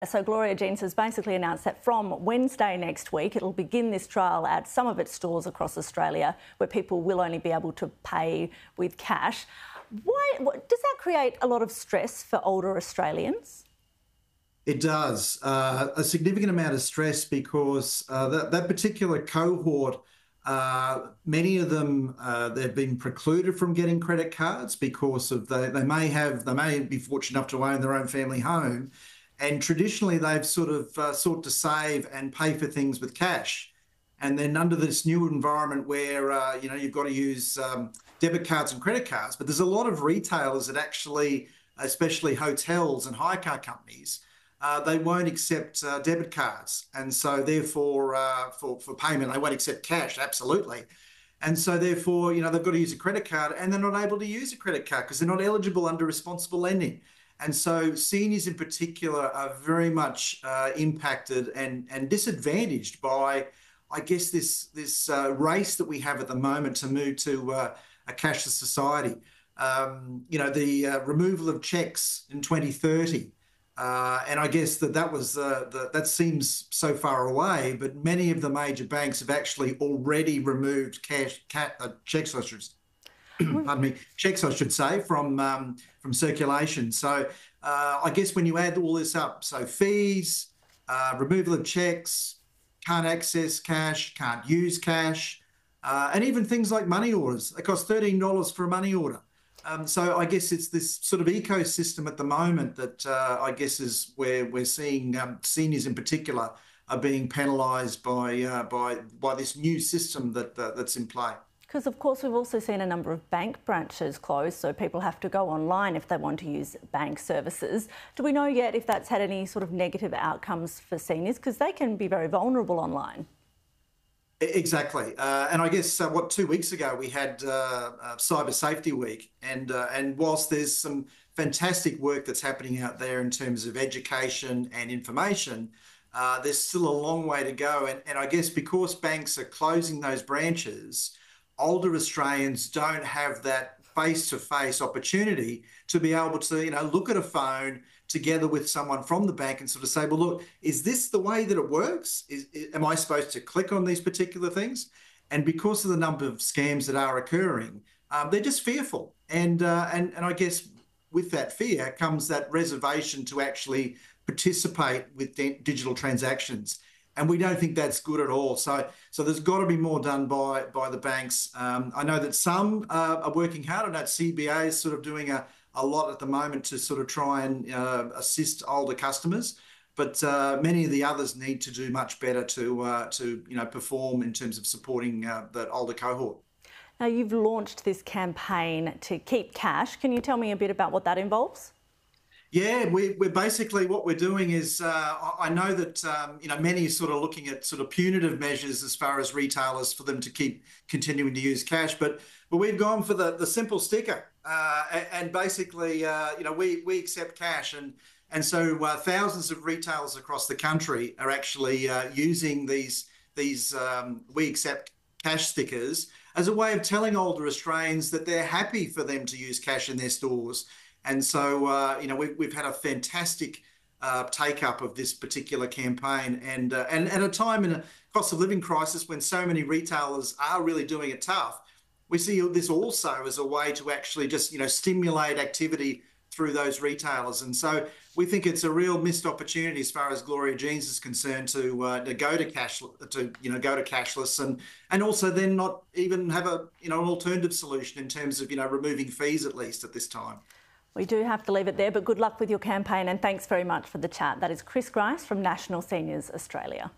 So Gloria Jeans has basically announced that from Wednesday next week, it'll begin this trial at some of its stores across Australia where people will only be able to pay with cash. Does that create a lot of stress for older Australians? It does. A significant amount of stress because that particular cohort, many of them, they've been precluded from getting credit cards because of they may be fortunate enough to own their own family home, and traditionally they've sort of sought to save and pay for things with cash. And then under this new environment where you've got to use debit cards and credit cards, but there's a lot of retailers that actually, especially hotels and hire car companies, they won't accept debit cards, and so therefore for payment they won't accept cash, absolutely. And so therefore they've got to use a credit card, and they're not able to use a credit card because they're not eligible under responsible lending. And so seniors in particular are very much impacted and disadvantaged by, I guess, this race that we have at the moment to move to a cashless society. The removal of cheques in 2030. And I guess that seems so far away, but many of the major banks have actually already removed checks, checks, I should say, from circulation. So I guess when you add all this up, so fees, removal of checks, can't access cash, can't use cash, and even things like money orders. They cost $13 for a money order. So I guess it's this sort of ecosystem at the moment that I guess is where we're seeing seniors in particular are being penalised by this new system that's in play. Because, of course, we've also seen a number of bank branches close, so people have to go online if they want to use bank services. Do we know yet if that's had any sort of negative outcomes for seniors? Because they can be very vulnerable online. Exactly. And I guess, 2 weeks ago we had Cyber Safety Week, and whilst there's some fantastic work that's happening out there in terms of education and information, there's still a long way to go. And I guess because banks are closing those branches, older Australians don't have that face-to-face opportunity to be able to, look at a phone together with someone from the bank and sort of say, well, look, is this the way that it works? Am I supposed to click on these particular things? And because of the number of scams that are occurring, they're just fearful. And I guess with that fear comes that reservation to actually participate with digital transactions. And we don't think that's good at all. So there's got to be more done by the banks. I know that some are working hard. I know CBA is sort of doing a lot at the moment to sort of try and assist older customers, but many of the others need to do much better to perform in terms of supporting that older cohort. Now, you've launched this campaign to keep cash. Can you tell me a bit about what that involves? Yeah, we're basically what we're doing is I know that many are sort of looking at sort of punitive measures as far as retailers for them to keep continuing to use cash, but we've gone for the simple sticker, and basically we accept cash, and so thousands of retailers across the country are actually using these we accept cash stickers as a way of telling older Australians that they're happy for them to use cash in their stores. And so, we've had a fantastic take-up of this particular campaign, and at a time in a cost of living crisis when so many retailers are really doing it tough, we see this also as a way to actually just stimulate activity through those retailers. And so we think it's a real missed opportunity as far as Gloria Jeans is concerned to go to cashless, and also then not even have an alternative solution in terms of removing fees, at least at this time. We do have to leave it there, but good luck with your campaign, and thanks very much for the chat. That is Grice from National Seniors Australia.